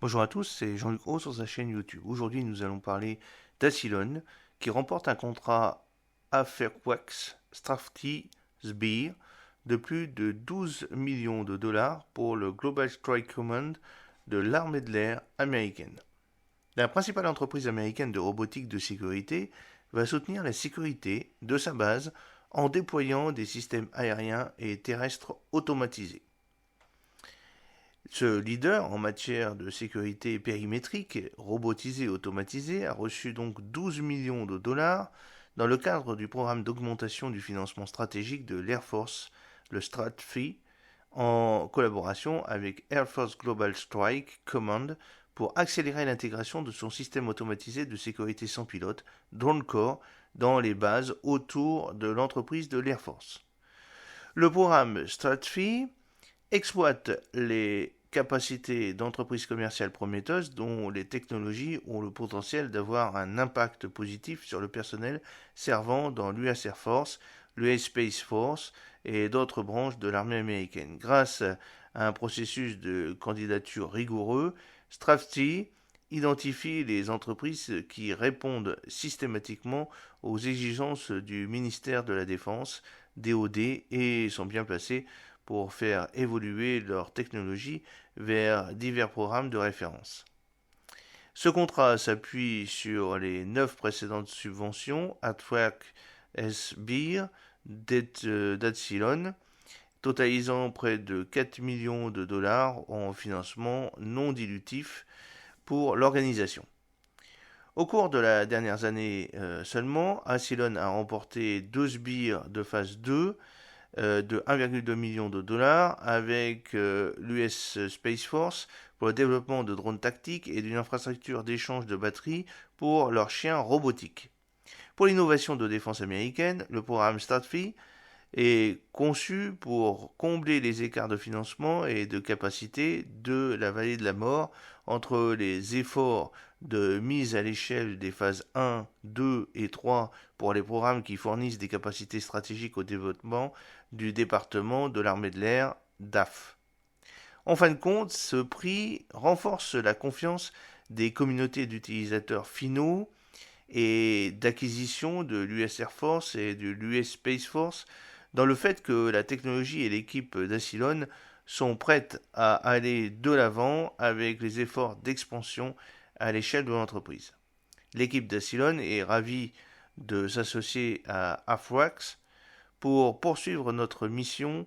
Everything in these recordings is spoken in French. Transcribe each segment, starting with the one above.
Bonjour à tous, c'est Jean-Luc Roux sur sa chaîne YouTube. Aujourd'hui, nous allons parler d'Acylon qui remporte un contrat Affairwax Strafty Sbir de plus de 12 millions de dollars pour le Global Strike Command de l'armée de l'air américaine. La principale entreprise américaine de robotique de sécurité va soutenir la sécurité de sa base en déployant des systèmes aériens et terrestres automatisés. Ce leader en matière de sécurité périmétrique, robotisée et automatisée, a reçu donc 12 millions de dollars dans le cadre du programme d'augmentation du financement stratégique de l'Air Force, le STRATFI, en collaboration avec Air Force Global Strike Command pour accélérer l'intégration de son système automatisé de sécurité sans pilote, DroneCore, dans les bases autour de l'entreprise de l'Air Force. Le programme STRATFI exploite les capacités d'entreprises commerciales prometteuses dont les technologies ont le potentiel d'avoir un impact positif sur le personnel servant dans l'US Air Force, l'US Space Force et d'autres branches de l'armée américaine. Grâce à un processus de candidature rigoureux, Strafty identifie les entreprises qui répondent systématiquement aux exigences du ministère de la Défense, DoD, et sont bien placées pour faire évoluer leur technologie vers divers programmes de référence. Ce contrat s'appuie sur les 9 précédentes subventions ATWAC SBIR d'Adsilon, totalisant près de 4 millions de dollars en financement non dilutif pour l'organisation. Au cours de la dernière année seulement, Adsilon a remporté 2 sbires de phase 2 de 1,2 million de dollars avec l'US Space Force pour le développement de drones tactiques et d'une infrastructure d'échange de batteries pour leurs chiens robotiques. Pour l'innovation de défense américaine, le programme STARTFI est conçu pour combler les écarts de financement et de capacité de la vallée de la mort entre les efforts de mise à l'échelle des phases 1, 2 et 3 pour les programmes qui fournissent des capacités stratégiques au développement du département de l'armée de l'air DAF. En fin de compte, ce prix renforce la confiance des communautés d'utilisateurs finaux et d'acquisition de l'US Air Force et de l'US Space Force dans le fait que la technologie et l'équipe d'Acylon sont prêtes à aller de l'avant avec les efforts d'expansion à l'échelle de l'entreprise. L'équipe d'Acylon est ravie de s'associer à Afwax pour poursuivre notre mission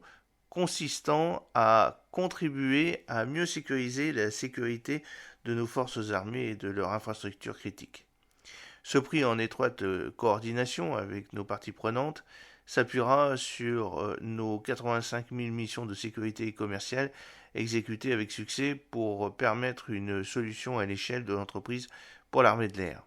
consistant à contribuer à mieux sécuriser la sécurité de nos forces armées et de leurs infrastructures critiques. Ce prix en étroite coordination avec nos parties prenantes s'appuiera sur nos 85 000 missions de sécurité commerciale exécutées avec succès pour permettre une solution à l'échelle de l'entreprise pour l'armée de l'air.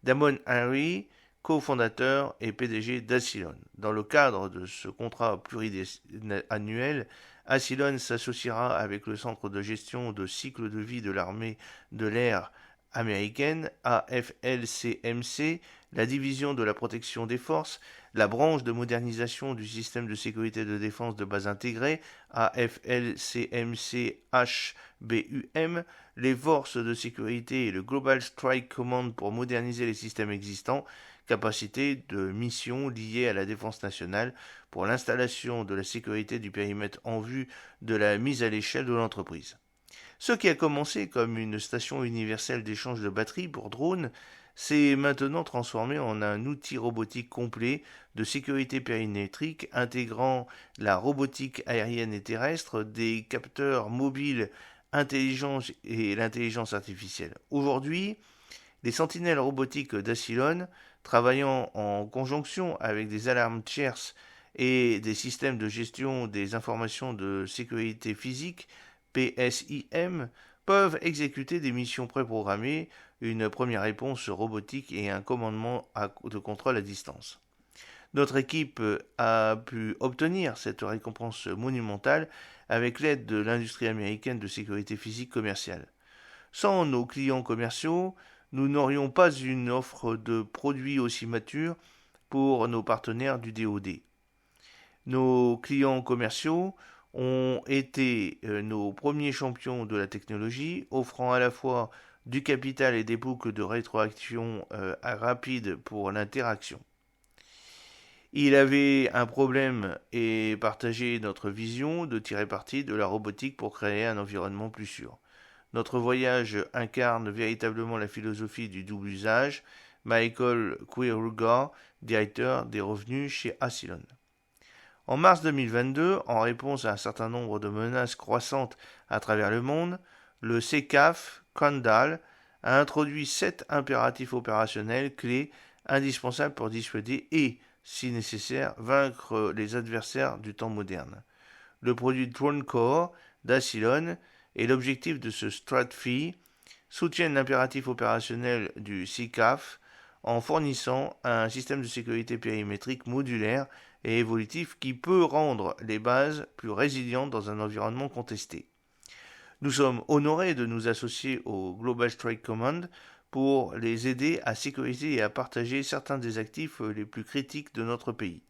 Damon Henry, cofondateur et PDG d'Acylon. Dans le cadre de ce contrat pluriannuel, Acylon s'associera avec le Centre de gestion de cycle de vie de l'armée de l'air américaine, AFLCMC, la division de la protection des forces, la branche de modernisation du système de sécurité de défense de base intégrée, AFLCMC-HBUM, les forces de sécurité et le Global Strike Command pour moderniser les systèmes existants, capacité de mission liée à la défense nationale pour l'installation de la sécurité du périmètre en vue de la mise à l'échelle de l'entreprise. Ce qui a commencé comme une station universelle d'échange de batteries pour drones s'est maintenant transformé en un outil robotique complet de sécurité périmétrique intégrant la robotique aérienne et terrestre, des capteurs mobiles intelligents et l'intelligence artificielle. Aujourd'hui, les sentinelles robotiques d'Acylon, travaillant en conjonction avec des alarmes tierces et des systèmes de gestion des informations de sécurité physique, PSIM, peuvent exécuter des missions préprogrammées, une première réponse robotique et un commandement de contrôle à distance. Notre équipe a pu obtenir cette récompense monumentale avec l'aide de l'industrie américaine de sécurité physique commerciale. Sans nos clients commerciaux, nous n'aurions pas une offre de produits aussi mature pour nos partenaires du DoD. Nos clients commerciaux ont été nos premiers champions de la technologie, offrant à la fois du capital et des boucles de rétroaction rapides pour l'interaction. Il avait un problème et partageait notre vision de tirer parti de la robotique pour créer un environnement plus sûr. Notre voyage incarne véritablement la philosophie du double usage. Michael Quiruga, directeur des revenus chez Acylon. En mars 2022, en réponse à un certain nombre de menaces croissantes à travers le monde, le CCAF, Kandal, a introduit 7 impératifs opérationnels clés indispensables pour dissuader et, si nécessaire, vaincre les adversaires du temps moderne. Le produit Drone Core d'Acylon et l'objectif de ce StratFi soutiennent l'impératif opérationnel du CCAF en fournissant un système de sécurité périmétrique modulaire et évolutif qui peut rendre les bases plus résilientes dans un environnement contesté. Nous sommes honorés de nous associer au Global Strike Command pour les aider à sécuriser et à partager certains des actifs les plus critiques de notre pays.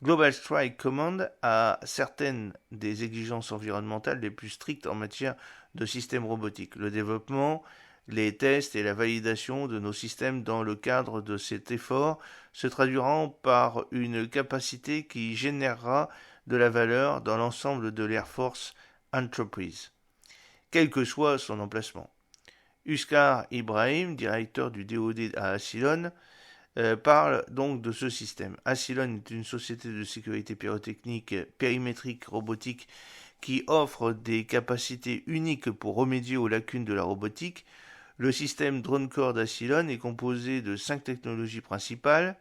Global Strike Command a certaines des exigences environnementales les plus strictes en matière de systèmes robotiques. Le développement, les tests et la validation de nos systèmes dans le cadre de cet effort se traduiront par une capacité qui générera de la valeur dans l'ensemble de l'Air Force Enterprise, quel que soit son emplacement. Huskar Ibrahim, directeur du DoD à Acylon, parle donc de ce système. Acylon est une société de sécurité pyrotechnique périmétrique robotique qui offre des capacités uniques pour remédier aux lacunes de la robotique. Le système Drone Core d'Acylon est composé de 5 technologies principales.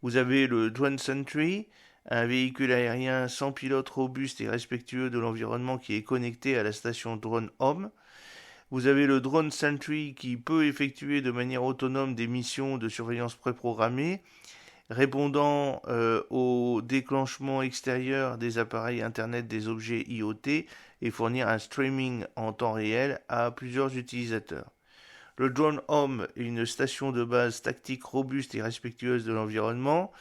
Vous avez le Drone Sentry, un véhicule aérien sans pilote robuste et respectueux de l'environnement qui est connecté à la station Drone Home. Vous avez le Drone Sentry qui peut effectuer de manière autonome des missions de surveillance préprogrammées, répondant au déclenchement extérieur des appareils Internet des objets IoT et fournir un streaming en temps réel à plusieurs utilisateurs. Le Drone Home est une station de base tactique robuste et respectueuse de l'environnement.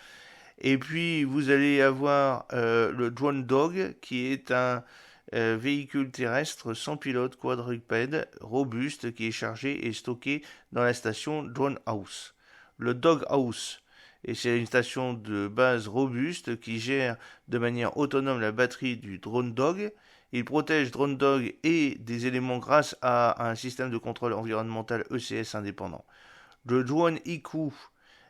Et puis vous allez avoir le Drone Dog qui est un véhicule terrestre sans pilote quadrupède robuste qui est chargé et stocké dans la station Drone House. Le Dog House, et c'est une station de base robuste qui gère de manière autonome la batterie du Drone Dog. Il protège Drone Dog et des éléments grâce à un système de contrôle environnemental ECS indépendant. Le Drone IQ,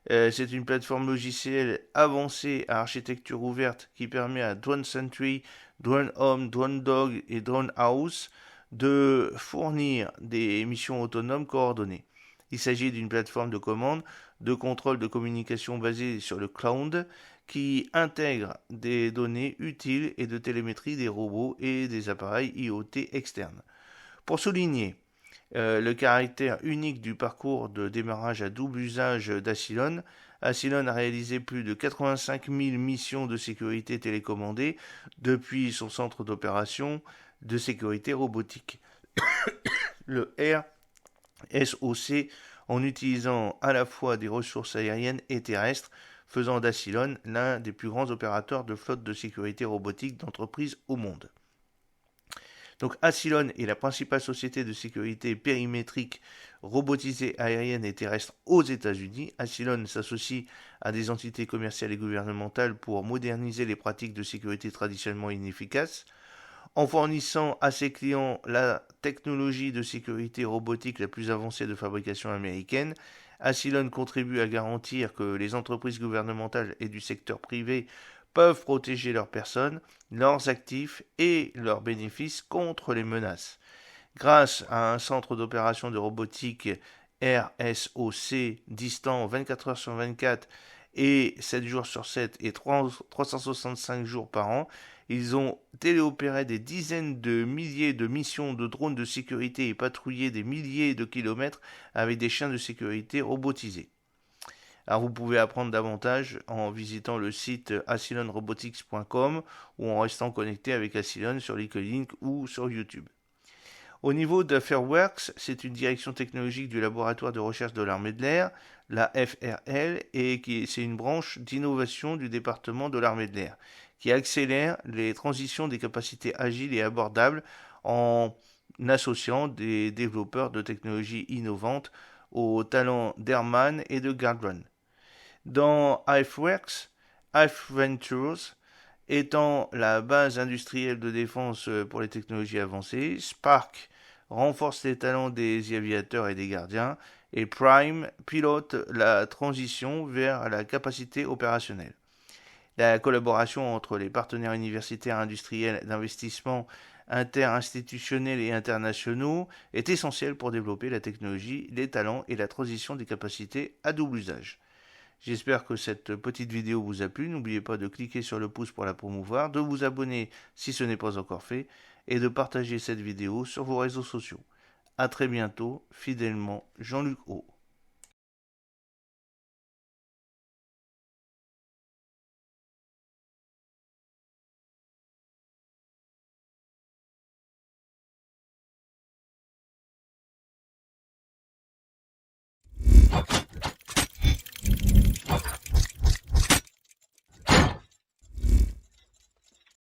c'est une plateforme logicielle avancée à architecture ouverte qui permet à Drone Sentry, Drone Home, Drone Dog et Drone House de fournir des missions autonomes coordonnées. Il s'agit d'une plateforme de commande, de contrôle de communication basée sur le cloud qui intègre des données utiles et de télémétrie des robots et des appareils IoT externes. Pour souligner le caractère unique du parcours de démarrage à double usage d'Acylon, Acylon a réalisé plus de 85 000 missions de sécurité télécommandées depuis son centre d'opération de sécurité robotique, le RSOC, en utilisant à la fois des ressources aériennes et terrestres, faisant d'Acylon l'un des plus grands opérateurs de flotte de sécurité robotique d'entreprise au monde. Donc Acylon est la principale société de sécurité périmétrique robotisée aérienne et terrestre aux États-Unis. Acylon s'associe à des entités commerciales et gouvernementales pour moderniser les pratiques de sécurité traditionnellement inefficaces, en fournissant à ses clients la technologie de sécurité robotique la plus avancée de fabrication américaine. Acylon contribue à garantir que les entreprises gouvernementales et du secteur privé peuvent protéger leurs personnes, leurs actifs et leurs bénéfices contre les menaces. Grâce à un centre d'opération de robotique RSOC distant 24 heures sur 24 et 7 jours sur 7 et 365 jours par an, ils ont téléopéré des dizaines de milliers de missions de drones de sécurité et patrouillé des milliers de kilomètres avec des chiens de sécurité robotisés. Alors vous pouvez apprendre davantage en visitant le site acylonrobotics.com ou en restant connecté avec Acylon sur LinkedIn ou sur YouTube. Au niveau d'AffairWorks, c'est une direction technologique du laboratoire de recherche de l'armée de l'air. la FRL, et c'est une branche d'innovation du département de l'armée de l'air, qui accélère les transitions des capacités agiles et abordables en associant des développeurs de technologies innovantes aux talents d'Airman et de Gardwan. Dans HiveWorks, Hive Ventures étant la base industrielle de défense pour les technologies avancées, Spark renforce les talents des aviateurs et des gardiens, et Prime pilote la transition vers la capacité opérationnelle. La collaboration entre les partenaires universitaires, industriels, d'investissement interinstitutionnels et internationaux est essentielle pour développer la technologie, les talents et la transition des capacités à double usage. J'espère que cette petite vidéo vous a plu. N'oubliez pas de cliquer sur le pouce pour la promouvoir, de vous abonner si ce n'est pas encore fait, et de partager cette vidéo sur vos réseaux sociaux. A très bientôt, fidèlement, Jean-Luc O.